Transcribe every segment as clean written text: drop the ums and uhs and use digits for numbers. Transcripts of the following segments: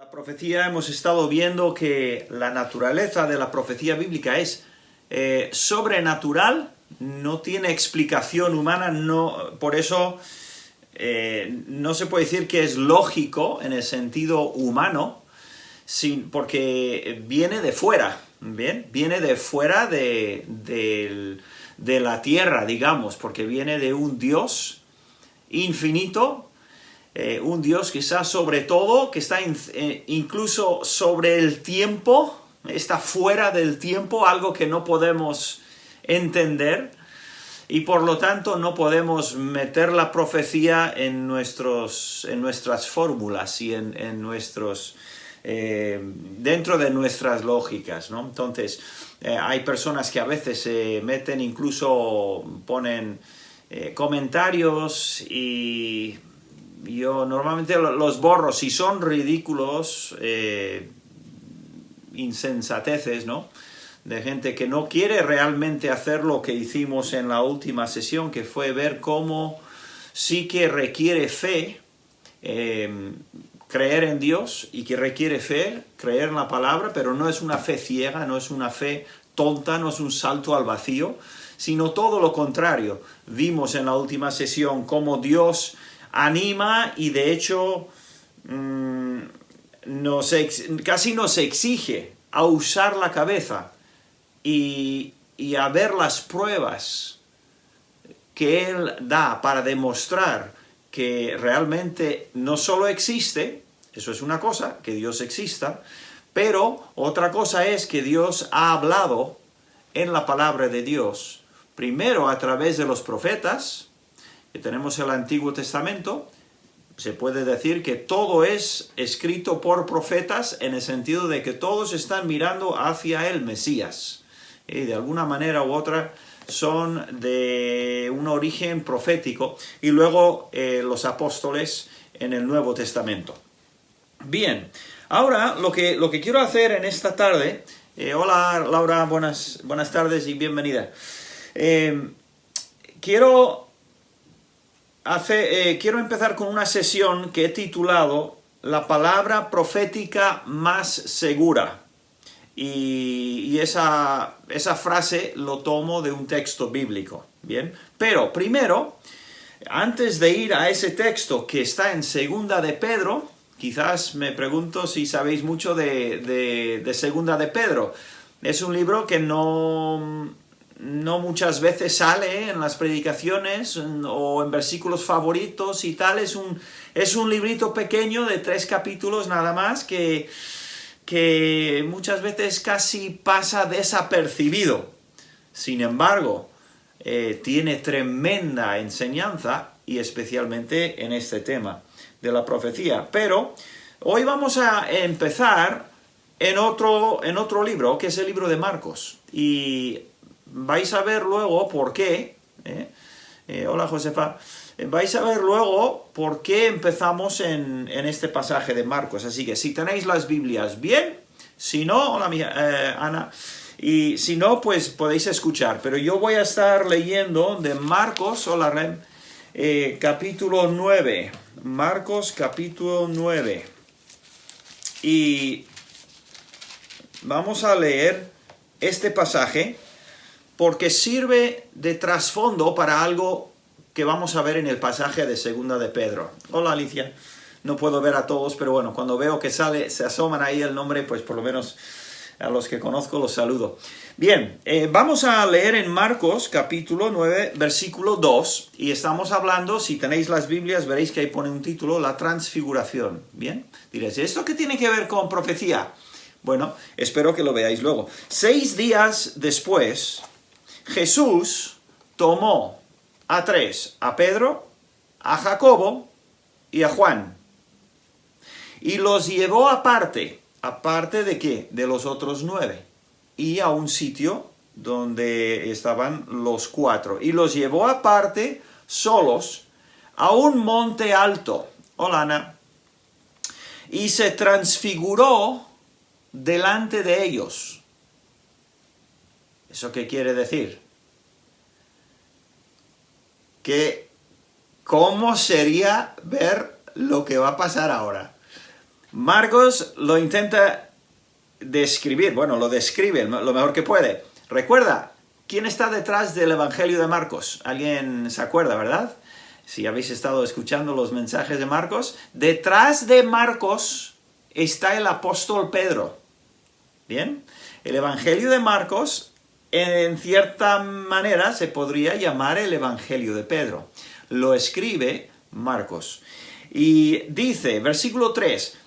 La profecía hemos estado viendo que la naturaleza de la profecía bíblica es sobrenatural, no tiene explicación humana, por eso no se puede decir que es lógico en el sentido humano, porque viene de fuera, ¿bien? Viene de fuera de la tierra, digamos, porque viene de un Dios infinito, un Dios que está sobre todo, que está incluso sobre el tiempo, está fuera del tiempo, algo que no podemos entender, y por lo tanto no podemos meter la profecía en nuestras fórmulas y dentro de nuestras lógicas, ¿no? Entonces, hay personas que a veces se meten, incluso ponen comentarios, y yo normalmente los borro si son ridículos, insensateces, ¿no? De gente que no quiere realmente hacer lo que hicimos en la última sesión, que fue ver cómo sí que requiere fe, creer en Dios, y que requiere fe, creer en la palabra, pero no es una fe ciega, no es una fe tonta, no es un salto al vacío, sino todo lo contrario. Vimos en la última sesión cómo Dios anima y de hecho casi nos exige a usar la cabeza y a ver las pruebas que Él da para demostrar que realmente no solo existe, eso es una cosa, que Dios exista, pero otra cosa es que Dios ha hablado en la palabra de Dios, primero a través de los profetas, que tenemos el Antiguo Testamento. Se puede decir que todo es escrito por profetas, en el sentido de que todos están mirando hacia el Mesías. Y de alguna manera u otra son de un origen profético. Y luego los apóstoles en el Nuevo Testamento. Bien, ahora lo que quiero hacer en esta tarde... hola Laura, buenas tardes y bienvenida. Quiero empezar con una sesión que he titulado La palabra profética más segura. Y esa frase lo tomo de un texto bíblico. Bien, pero primero, antes de ir a ese texto que está en Segunda de Pedro, quizás me pregunto si sabéis mucho de Segunda de Pedro. Es un libro que no muchas veces sale en las predicaciones o en versículos favoritos y tal. Es un librito pequeño de 3 capítulos nada más que muchas veces casi pasa desapercibido. Sin embargo, tiene tremenda enseñanza, y especialmente en este tema de la profecía. Pero hoy vamos a empezar en otro libro, que es el libro de Marcos. Y vais a ver luego por qué. Hola Josefa. Vais a ver luego por qué empezamos en este pasaje de Marcos. Así que si tenéis las Biblias, bien. Si no, hola Ana. Y si no, pues podéis escuchar. Pero yo voy a estar leyendo de Marcos, hola Rem, capítulo 9. Marcos capítulo 9. Y vamos a leer este pasaje porque sirve de trasfondo para algo que vamos a ver en el pasaje de Segunda de Pedro. Hola Alicia, no puedo ver a todos, pero bueno, cuando veo que se asoman ahí el nombre, pues por lo menos a los que conozco los saludo. Bien, vamos a leer en Marcos capítulo 9, versículo 2, y estamos hablando, si tenéis las Biblias, veréis que ahí pone un título, la transfiguración. Bien, diréis, ¿esto qué tiene que ver con profecía? Bueno, espero que lo veáis luego. 6 días después, Jesús tomó a 3, a Pedro, a Jacobo y a Juan, y los llevó aparte ¿de qué? De los otros 9, y a un sitio donde estaban los 4, y los llevó aparte, solos, a un monte alto. Hola Ana. Y se transfiguró delante de ellos. ¿Eso qué quiere decir? Que ¿cómo sería ver lo que va a pasar ahora? Marcos lo intenta describir, bueno, lo describe lo mejor que puede. Recuerda, ¿quién está detrás del Evangelio de Marcos? ¿Alguien se acuerda, verdad? Si habéis estado escuchando los mensajes de Marcos, detrás de Marcos está el apóstol Pedro. ¿Bien? El Evangelio de Marcos, en cierta manera, se podría llamar el Evangelio de Pedro. Lo escribe Marcos. Y dice, versículo 3,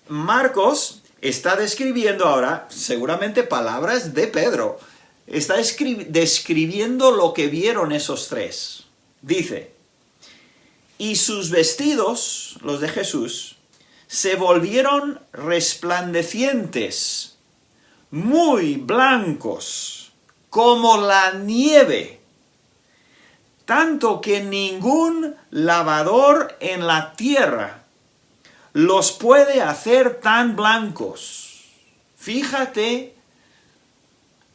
Marcos está describiendo ahora, seguramente, palabras de Pedro. Está describiendo lo que vieron esos tres. Dice, y sus vestidos, los de Jesús, se volvieron resplandecientes, muy blancos, como la nieve, tanto que ningún lavador en la tierra los puede hacer tan blancos. Fíjate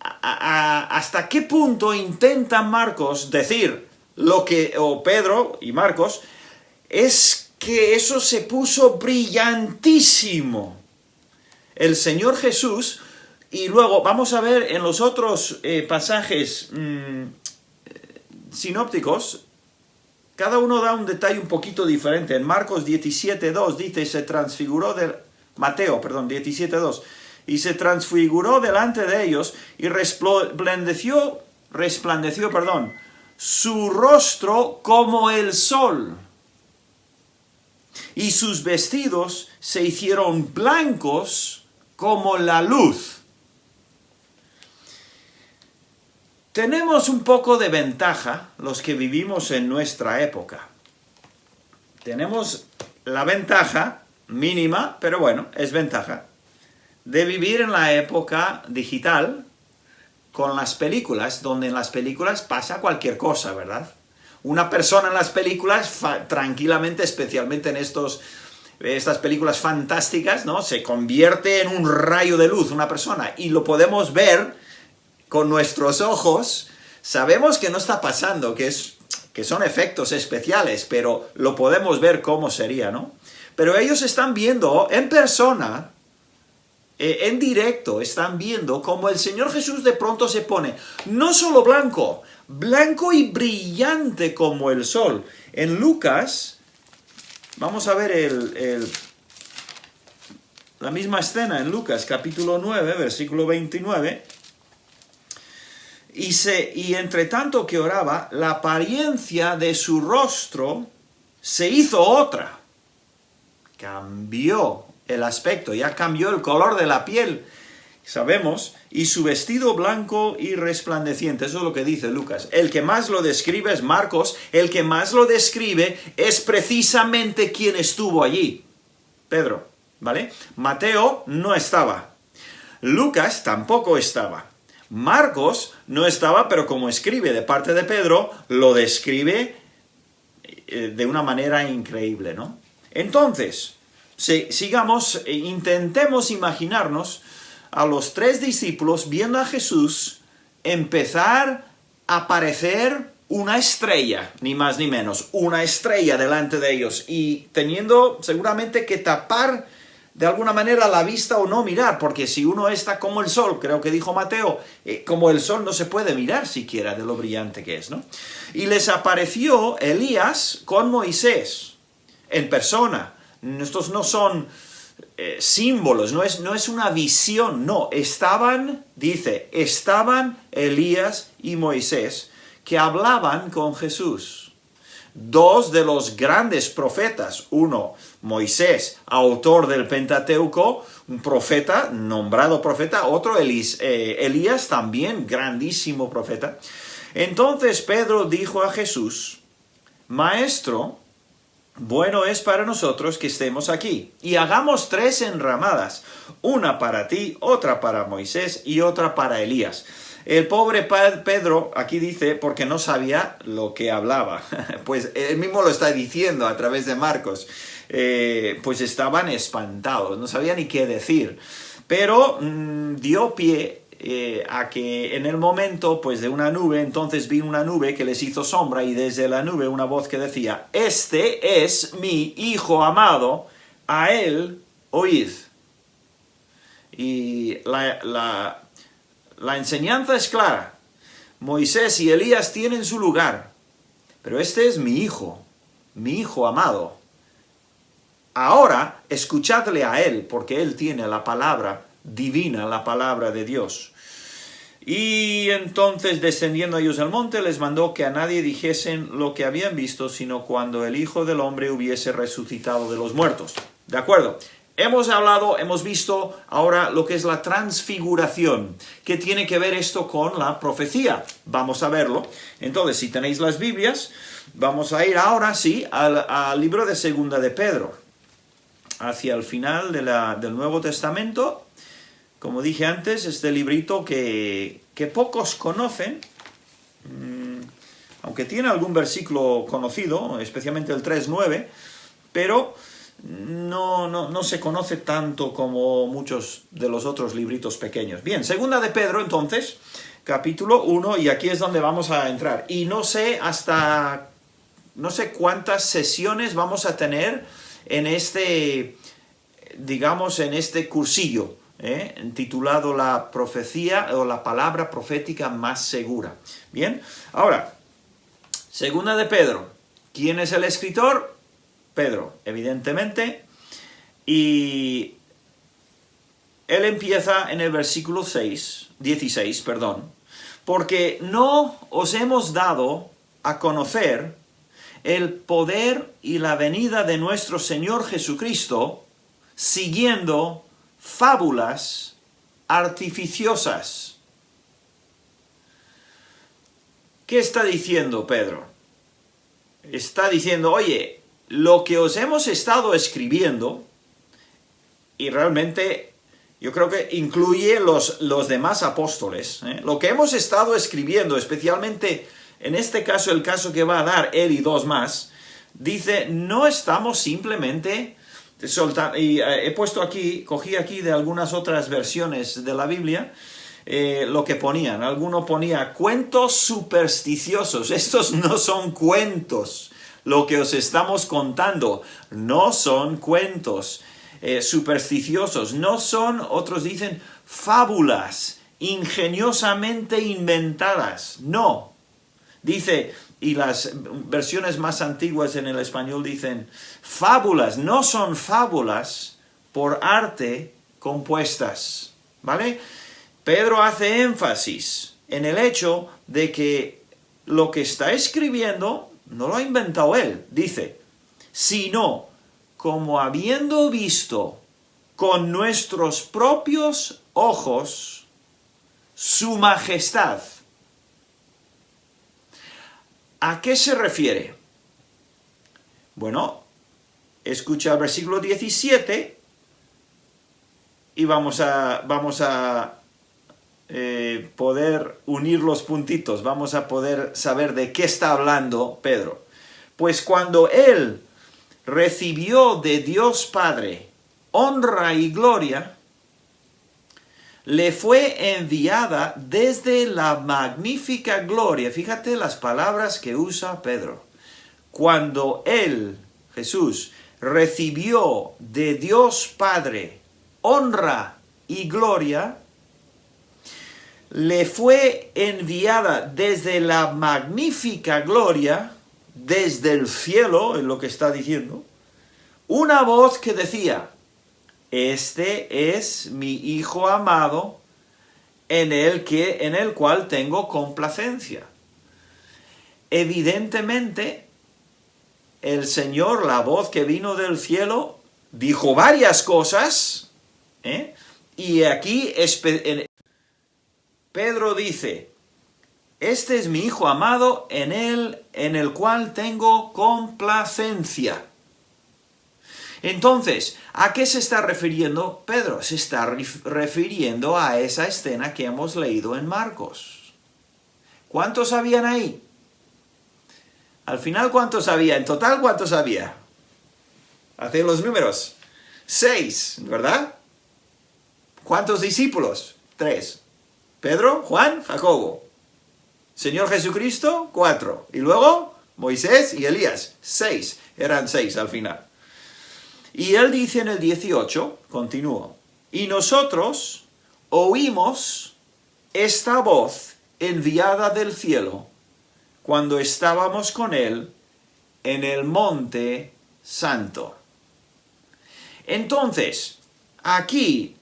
hasta qué punto intenta Marcos decir lo que, o Pedro y Marcos, es que eso se puso brillantísimo. El Señor Jesús, y luego vamos a ver en los otros pasajes sinópticos, cada uno da un detalle un poquito diferente. En Marcos 17:2 dice, se transfiguró Mateo, 17:2, y se transfiguró delante de ellos y resplandeció, su rostro como el sol, y sus vestidos se hicieron blancos como la luz. Tenemos un poco de ventaja los que vivimos en nuestra época. Tenemos la ventaja mínima, pero bueno, es ventaja, de vivir en la época digital con las películas, donde en las películas pasa cualquier cosa, ¿verdad? Una persona en las películas, tranquilamente, especialmente en estas películas fantásticas, ¿no? Se convierte en un rayo de luz, una persona, y lo podemos ver con nuestros ojos. Sabemos que no está pasando, que son efectos especiales, pero lo podemos ver cómo sería, ¿no? Pero ellos están viendo en persona, en directo, están viendo cómo el Señor Jesús de pronto se pone no solo blanco, blanco y brillante como el sol. En Lucas, vamos a ver la misma escena en Lucas, capítulo 9, versículo 29. Y entre tanto que oraba, la apariencia de su rostro se hizo otra. Cambió el aspecto, ya cambió el color de la piel, sabemos, y su vestido blanco y resplandeciente. Eso es lo que dice Lucas. El que más lo describe es Marcos. El que más lo describe es precisamente quien estuvo allí, Pedro, ¿vale? Mateo no estaba. Lucas tampoco estaba. Marcos no estaba, pero como escribe de parte de Pedro, lo describe de una manera increíble, ¿no? Entonces, sigamos, intentemos imaginarnos a los tres discípulos viendo a Jesús empezar a aparecer una estrella, ni más ni menos, una estrella delante de ellos, y teniendo seguramente que tapar de alguna manera la vista o no mirar, porque si uno está como el sol, creo que dijo Mateo, como el sol no se puede mirar siquiera de lo brillante que es, ¿no? Y les apareció Elías con Moisés en persona. Estos no son símbolos, no es una visión, no. Estaban Elías y Moisés que hablaban con Jesús. Dos de los grandes profetas, uno Moisés, autor del Pentateuco, un profeta, nombrado profeta, otro Elías, también grandísimo profeta. Entonces Pedro dijo a Jesús, Maestro, bueno es para nosotros que estemos aquí, y hagamos 3 enramadas, una para ti, otra para Moisés y otra para Elías. El pobre Pedro, aquí dice, porque no sabía lo que hablaba. Pues él mismo lo está diciendo a través de Marcos. Pues estaban espantados, no sabía ni qué decir. Pero dio pie a que en el momento pues de una nube, entonces vino una nube que les hizo sombra, y desde la nube una voz que decía, este es mi Hijo amado, a él oíd. Y la enseñanza es clara. Moisés y Elías tienen su lugar, pero este es mi hijo amado. Ahora, escuchadle a él, porque él tiene la palabra divina, la palabra de Dios. Y entonces, descendiendo ellos al monte, les mandó que a nadie dijesen lo que habían visto, sino cuando el Hijo del Hombre hubiese resucitado de los muertos. ¿De acuerdo? Hemos visto ahora lo que es la transfiguración. ¿Qué tiene que ver esto con la profecía? Vamos a verlo. Entonces, si tenéis las Biblias, vamos a ir ahora, sí, al libro de Segunda de Pedro. Hacia el final del Nuevo Testamento. Como dije antes, este librito que pocos conocen, aunque tiene algún versículo conocido, especialmente el 3:9, pero no se conoce tanto como muchos de los otros libritos pequeños. Bien, Segunda de Pedro, entonces, capítulo 1, y aquí es donde vamos a entrar. Y no sé cuántas sesiones vamos a tener en este cursillo, titulado La profecía o la palabra profética más segura. Bien, ahora, Segunda de Pedro. ¿Quién es el escritor? Pedro, evidentemente. Y él empieza en el versículo 16, porque no os hemos dado a conocer el poder y la venida de nuestro Señor Jesucristo, siguiendo fábulas artificiosas. ¿Qué está diciendo Pedro? Está diciendo, oye, lo que os hemos estado escribiendo, y realmente yo creo que incluye los demás apóstoles, lo que hemos estado escribiendo, especialmente en este caso, el caso que va a dar él y dos más, dice, no estamos simplemente soltando, y cogí aquí de algunas otras versiones de la Biblia, lo que ponían. Alguno ponía cuentos supersticiosos. Estos no son cuentos. Lo que os estamos contando no son cuentos supersticiosos. No son, otros dicen, fábulas ingeniosamente inventadas. No. Dice, y las versiones más antiguas en el español dicen, fábulas, no son fábulas por arte compuestas. ¿Vale? Pedro hace énfasis en el hecho de que lo que está escribiendo no lo ha inventado él, dice, sino como habiendo visto con nuestros propios ojos su majestad. ¿A qué se refiere? Bueno, escucha el versículo 17 y vamos a poder unir los puntitos, vamos a poder saber de qué está hablando Pedro. Pues cuando él recibió de Dios Padre honra y gloria, le fue enviada desde la magnífica gloria. Fíjate las palabras que usa Pedro. Cuando él, Jesús, recibió de Dios Padre honra y gloria, le fue enviada desde la magnífica gloria, desde el cielo, es lo que está diciendo, una voz que decía, este es mi Hijo amado, en el cual tengo complacencia. Evidentemente, el Señor, la voz que vino del cielo, dijo varias cosas, y aquí Pedro dice, este es mi Hijo amado, en el cual tengo complacencia. Entonces, ¿a qué se está refiriendo Pedro? Se está refiriendo a esa escena que hemos leído en Marcos. ¿Cuántos habían ahí? Al final, ¿cuántos había? En total, ¿cuántos había? Hacen los números. 6, ¿verdad? ¿Cuántos discípulos? 3. Pedro, Juan, Jacobo. Señor Jesucristo, 4. Y luego, Moisés y Elías, 6. Eran 6 al final. Y él dice en el 18, continúo, y nosotros oímos esta voz enviada del cielo cuando estábamos con él en el monte santo. Entonces, aquí,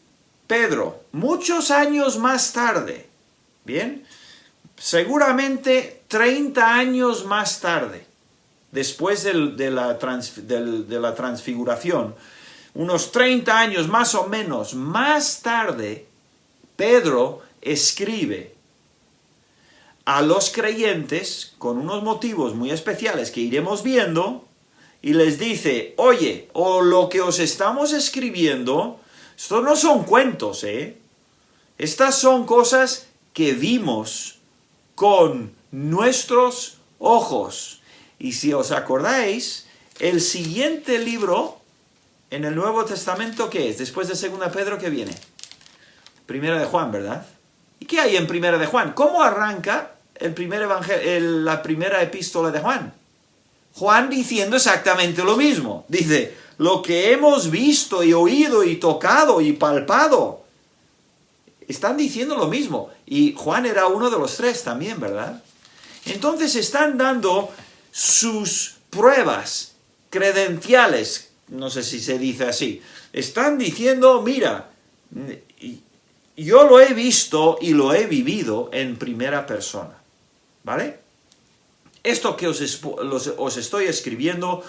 Pedro, muchos años más tarde, ¿bien? Seguramente 30 años más tarde, después de la transfiguración, unos 30 años más o menos más tarde, Pedro escribe a los creyentes con unos motivos muy especiales que iremos viendo y les dice, oye, o lo que os estamos escribiendo, esto no son cuentos, estas son cosas que vimos con nuestros ojos. Y si os acordáis, el siguiente libro en el Nuevo Testamento, ¿qué es? Después de 2 Pedro, ¿qué viene? Primera de Juan, ¿verdad? ¿Y qué hay en Primera de Juan? ¿Cómo arranca la primera epístola de Juan? Juan diciendo exactamente lo mismo. Dice, lo que hemos visto y oído y tocado y palpado. Están diciendo lo mismo. Y Juan era uno de los tres también, ¿verdad? Entonces están dando sus pruebas, credenciales, no sé si se dice así. Están diciendo, mira, yo lo he visto y lo he vivido en primera persona, ¿vale? Esto que os estoy escribiendo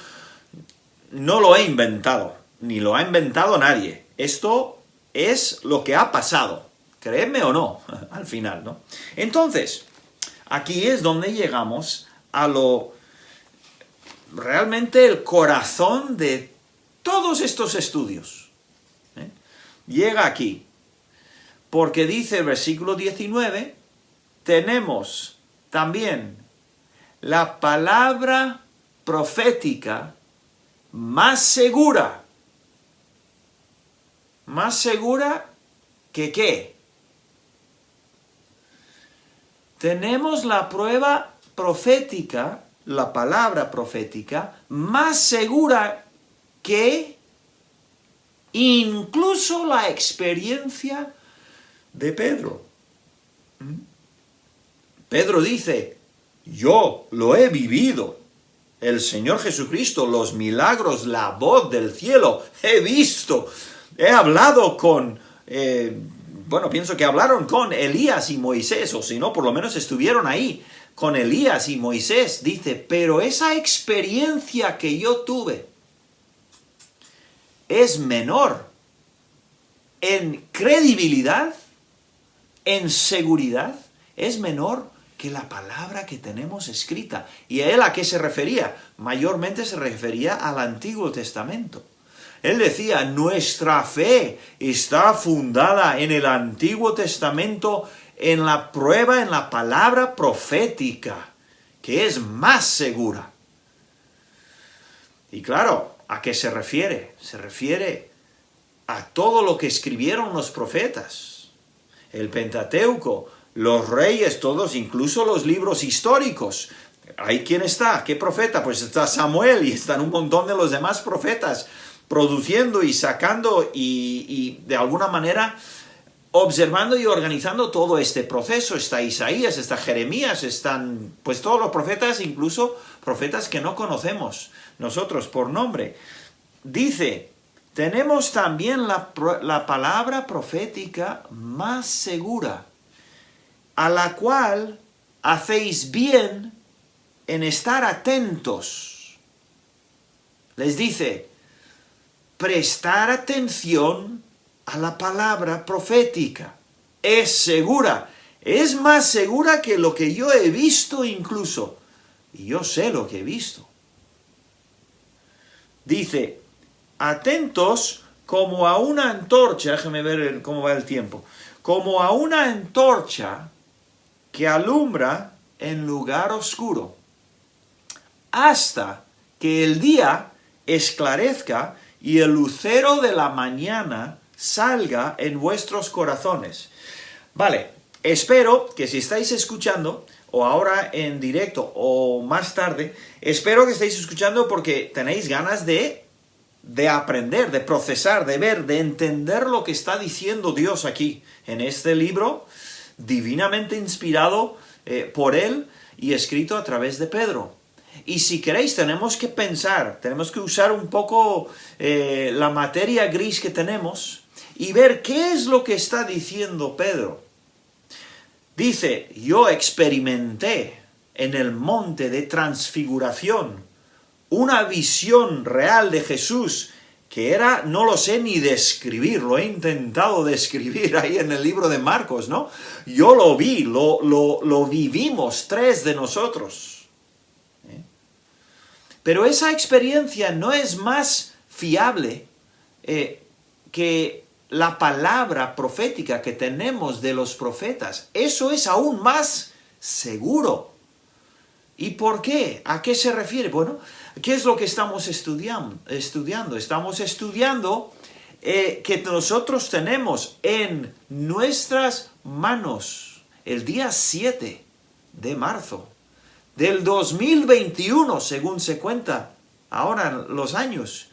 no lo he inventado, ni lo ha inventado nadie. Esto es lo que ha pasado, créeme o no, al final, ¿no? Entonces, aquí es donde llegamos a lo realmente el corazón de todos estos estudios. Llega aquí. Porque dice el versículo 19, tenemos también la palabra profética más segura. ¿Más segura que qué? Tenemos la prueba profética, la palabra profética, más segura que incluso la experiencia de Pedro. Pedro dice, yo lo he vivido, el Señor Jesucristo, los milagros, la voz del cielo, he visto, he hablado con, pienso que hablaron con Elías y Moisés, o si no, por lo menos estuvieron ahí, con Elías y Moisés, dice, pero esa experiencia que yo tuve es menor en credibilidad, en seguridad, es menor que la palabra que tenemos escrita. ¿Y a él a qué se refería? Mayormente se refería al Antiguo Testamento. Él decía, nuestra fe está fundada en el Antiguo Testamento, en la prueba, en la palabra profética, que es más segura. Y claro, ¿a qué se refiere? Se refiere a todo lo que escribieron los profetas. El Pentateuco, los reyes, todos, incluso los libros históricos. ¿Ahí quién está? ¿Qué profeta? Pues está Samuel y están un montón de los demás profetas produciendo y sacando y de alguna manera observando y organizando todo este proceso. Está Isaías, está Jeremías, están pues todos los profetas, incluso profetas que no conocemos nosotros por nombre. Dice, tenemos también la palabra profética más segura, a la cual hacéis bien en estar atentos. Les dice, prestar atención a la palabra profética. Es segura, es más segura que lo que yo he visto incluso. Y yo sé lo que he visto. Dice, atentos como a una antorcha, déjeme ver cómo va el tiempo, como a una antorcha que alumbra en lugar oscuro, hasta que el día esclarezca y el lucero de la mañana salga en vuestros corazones. Vale, espero que si estáis escuchando, o ahora en directo o más tarde, espero que estéis escuchando porque tenéis ganas de de aprender, de procesar, de ver, de entender lo que está diciendo Dios aquí, en este libro divinamente inspirado por Él y escrito a través de Pedro. Y si queréis, tenemos que pensar, tenemos que usar un poco la materia gris que tenemos y ver qué es lo que está diciendo Pedro. Dice, yo experimenté en el monte de transfiguración una visión real de Jesús que era, no lo sé ni describir, lo he intentado describir ahí en el libro de Marcos, ¿no? Yo lo vi, lo vivimos, 3 de nosotros. Pero esa experiencia no es más fiable que la palabra profética que tenemos de los profetas. Eso es aún más seguro. ¿Y por qué? ¿A qué se refiere? Bueno, ¿qué es lo que estamos estudiando? Estamos estudiando que nosotros tenemos en nuestras manos el día 7 de marzo del 2021, según se cuenta ahora los años.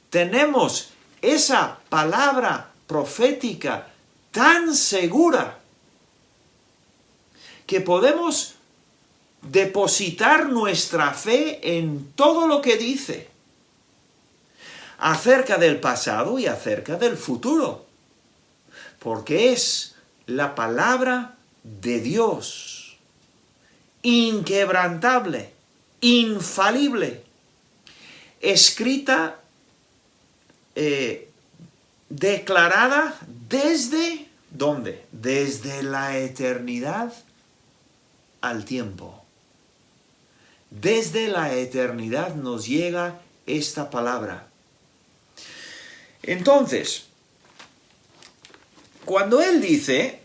Tenemos esa palabra profética tan segura que podemos depositar nuestra fe en todo lo que dice acerca del pasado y acerca del futuro, porque es la palabra de Dios, inquebrantable, infalible, escrita, declarada desde, ¿dónde? Desde la eternidad al tiempo. Desde la eternidad nos llega esta palabra. Entonces, cuando él dice,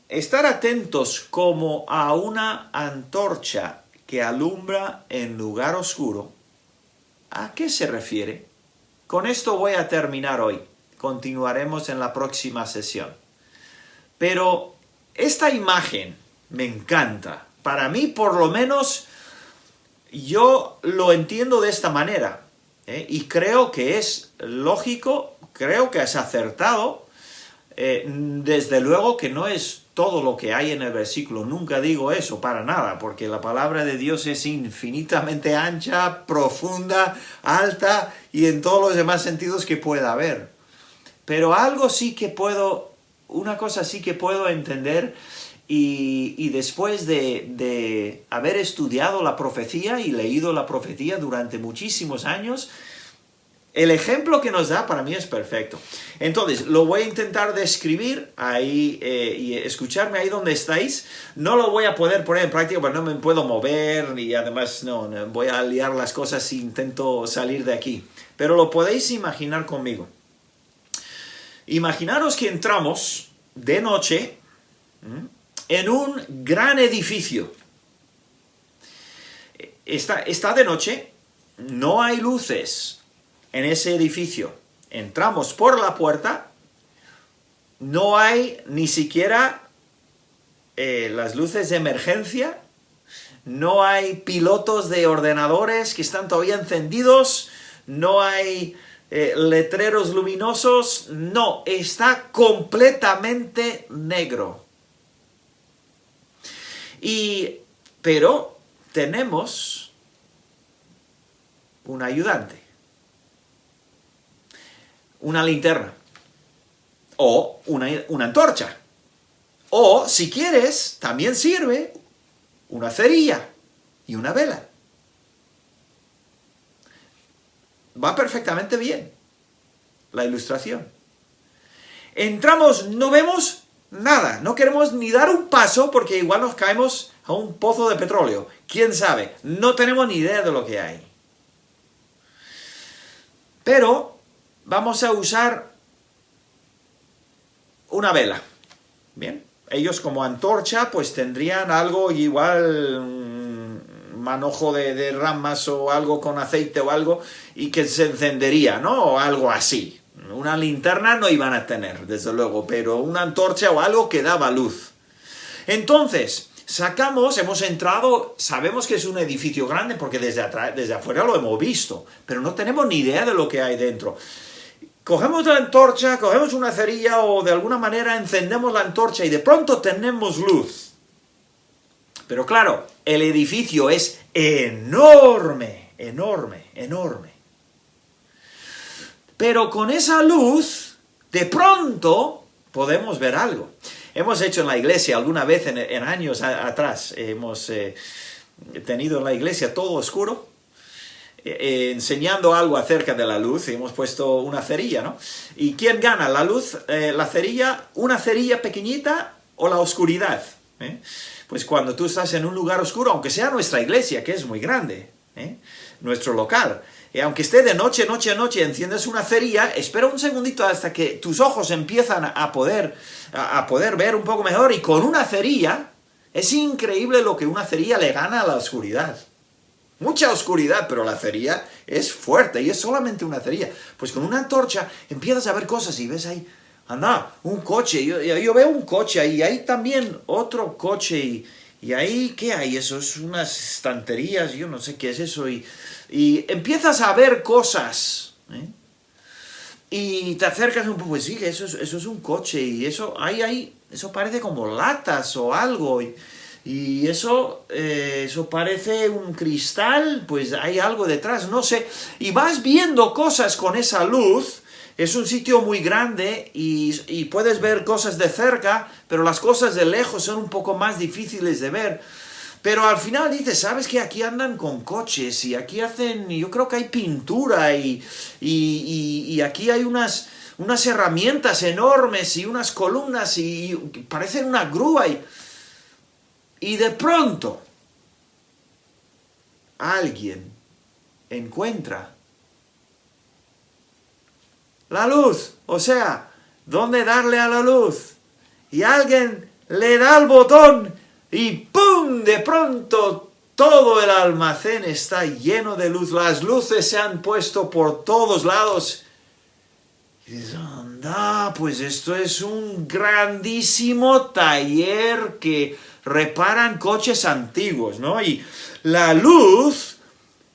estar atentos como a una antorcha que alumbra en lugar oscuro, ¿a qué se refiere? Con esto voy a terminar hoy. Continuaremos en la próxima sesión. Pero esta imagen me encanta. Para mí, por lo menos, yo lo entiendo de esta manera, y creo que es lógico, creo que es acertado. Desde luego que no es todo lo que hay en el versículo, nunca digo eso para nada, porque la palabra de Dios es infinitamente ancha, profunda, alta y en todos los demás sentidos que pueda haber. Pero algo sí que puedo, una cosa sí que puedo entender. Y después de haber estudiado la profecía y leído la profecía durante muchísimos años, el ejemplo que nos da para mí es perfecto. Entonces, lo voy a intentar describir ahí y escucharme ahí donde estáis. No lo voy a poder poner en práctica porque no me puedo mover y además no voy a liar las cosas si intento salir de aquí. Pero lo podéis imaginar conmigo. Imaginaros que entramos de noche en un gran edificio. Está de noche, no hay luces en ese edificio. Entramos por la puerta, no hay ni siquiera las luces de emergencia, no hay pilotos de ordenadores que están todavía encendidos, no hay letreros luminosos, no, está completamente negro. Pero tenemos un ayudante, una linterna, o una antorcha, o si quieres, también sirve una cerilla y una vela. Va perfectamente bien la ilustración. Entramos, no vemos nada, no queremos ni dar un paso porque igual nos caemos a un pozo de petróleo. ¿Quién sabe? No tenemos ni idea de lo que hay. Pero vamos a usar una vela. Bien, ellos como antorcha pues tendrían algo igual, manojo de ramas o algo con aceite o algo y que se encendería, ¿no? O algo así. Una linterna no iban a tener, desde luego, pero una antorcha o algo que daba luz. Entonces, hemos entrado, sabemos que es un edificio grande porque desde afuera lo hemos visto, pero no tenemos ni idea de lo que hay dentro. Cogemos la antorcha, cogemos una cerilla o de alguna manera encendemos la antorcha y de pronto tenemos luz. Pero claro, el edificio es enorme, enorme, enorme. Pero con esa luz, de pronto podemos ver algo. Hemos hecho en la iglesia alguna vez en años atrás, hemos tenido en la iglesia todo oscuro, enseñando algo acerca de la luz, y hemos puesto una cerilla, ¿no? ¿Y quién gana? ¿La luz, la cerilla, una cerilla pequeñita o la oscuridad? Pues cuando tú estás en un lugar oscuro, aunque sea nuestra iglesia, que es muy grande, nuestro local, aunque esté de noche, enciendes una cerilla, espera un segundito hasta que tus ojos empiezan a poder ver un poco mejor, y con una cerilla, es increíble lo que una cerilla le gana a la oscuridad. Mucha oscuridad, pero la cerilla es fuerte, y es solamente una cerilla. Pues con una antorcha empiezas a ver cosas y ves ahí, anda, un coche, yo veo un coche ahí, y hay también otro coche, y ahí, ¿qué hay? Eso es unas estanterías, yo no sé qué es eso, y empiezas a ver cosas, y te acercas un poco, pues sí, eso es un coche, y eso eso parece como latas o algo, y eso parece un cristal, pues hay algo detrás, no sé, y vas viendo cosas con esa luz. Es un sitio muy grande y puedes ver cosas de cerca, pero las cosas de lejos son un poco más difíciles de ver. Pero al final dices, ¿sabes qué? Aquí andan con coches y aquí yo creo que hay pintura y aquí hay unas herramientas enormes y unas columnas y parecen una grúa y de pronto alguien encuentra la luz, o sea, ¿dónde darle a la luz? Y alguien le da el botón y ¡pum! De pronto todo el almacén está lleno de luz. Las luces se han puesto por todos lados. Y dices, anda, pues esto es un grandísimo taller que reparan coches antiguos, ¿no? Y la luz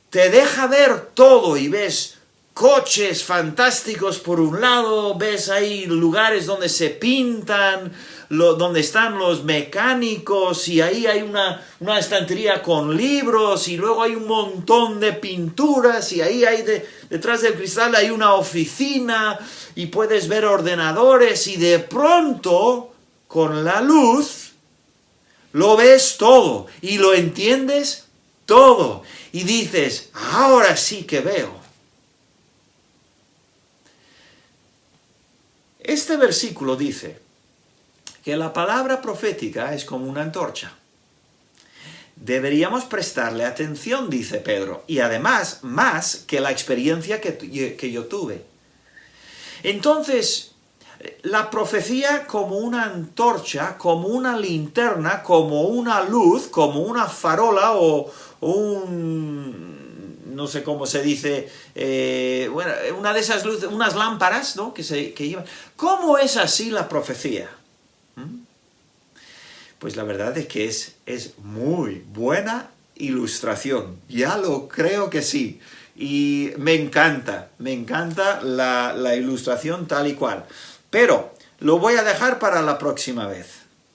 te deja ver todo y ves coches fantásticos por un lado, ves ahí lugares donde se pintan, donde están los mecánicos, y ahí hay una estantería con libros, y luego hay un montón de pinturas, y ahí hay detrás del cristal hay una oficina, y puedes ver ordenadores, y de pronto, con la luz, lo ves todo, y lo entiendes todo, y dices, ahora sí que veo. Este versículo dice que la palabra profética es como una antorcha. Deberíamos prestarle atención, dice Pedro, y además más que la experiencia que yo tuve. Entonces, la profecía como una antorcha, como una linterna, como una luz, como una farola o no sé cómo se dice, una de esas luces, unas lámparas, ¿no? que llevan. ¿Cómo es así la profecía? Pues la verdad es que es muy buena ilustración. Ya lo creo que sí. Y me encanta la ilustración tal y cual. Pero lo voy a dejar para la próxima vez.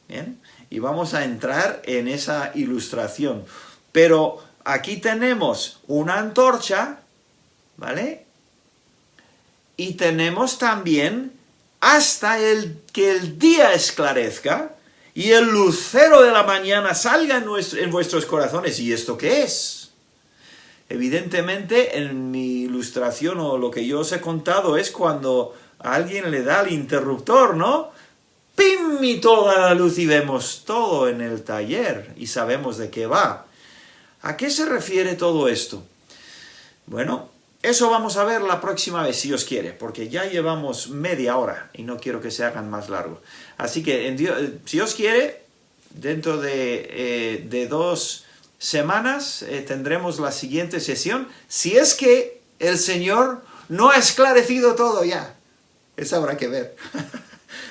¿Bien? Y vamos a entrar en esa ilustración. Pero aquí tenemos una antorcha, ¿vale? Y tenemos también hasta que el día esclarezca y el lucero de la mañana salga en vuestros corazones. ¿Y esto qué es? Evidentemente, en mi ilustración o lo que yo os he contado es cuando a alguien le da el interruptor, ¿no? ¡Pim! Y toda la luz y vemos todo en el taller y sabemos de qué va. ¿A qué se refiere todo esto? Bueno, eso vamos a ver la próxima vez, si Dios quiere, porque ya llevamos media hora y no quiero que se hagan más largos. Así que, si Dios quiere, dentro de 2 semanas tendremos la siguiente sesión, si es que el Señor no ha esclarecido todo ya. Eso habrá que ver.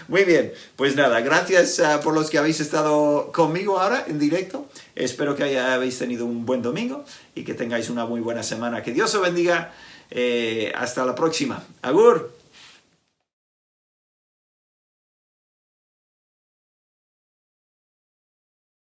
Muy bien, pues nada, gracias por los que habéis estado conmigo ahora en directo. Espero que habéis tenido un buen domingo y que tengáis una muy buena semana. Que Dios os bendiga. Hasta la próxima. Agur.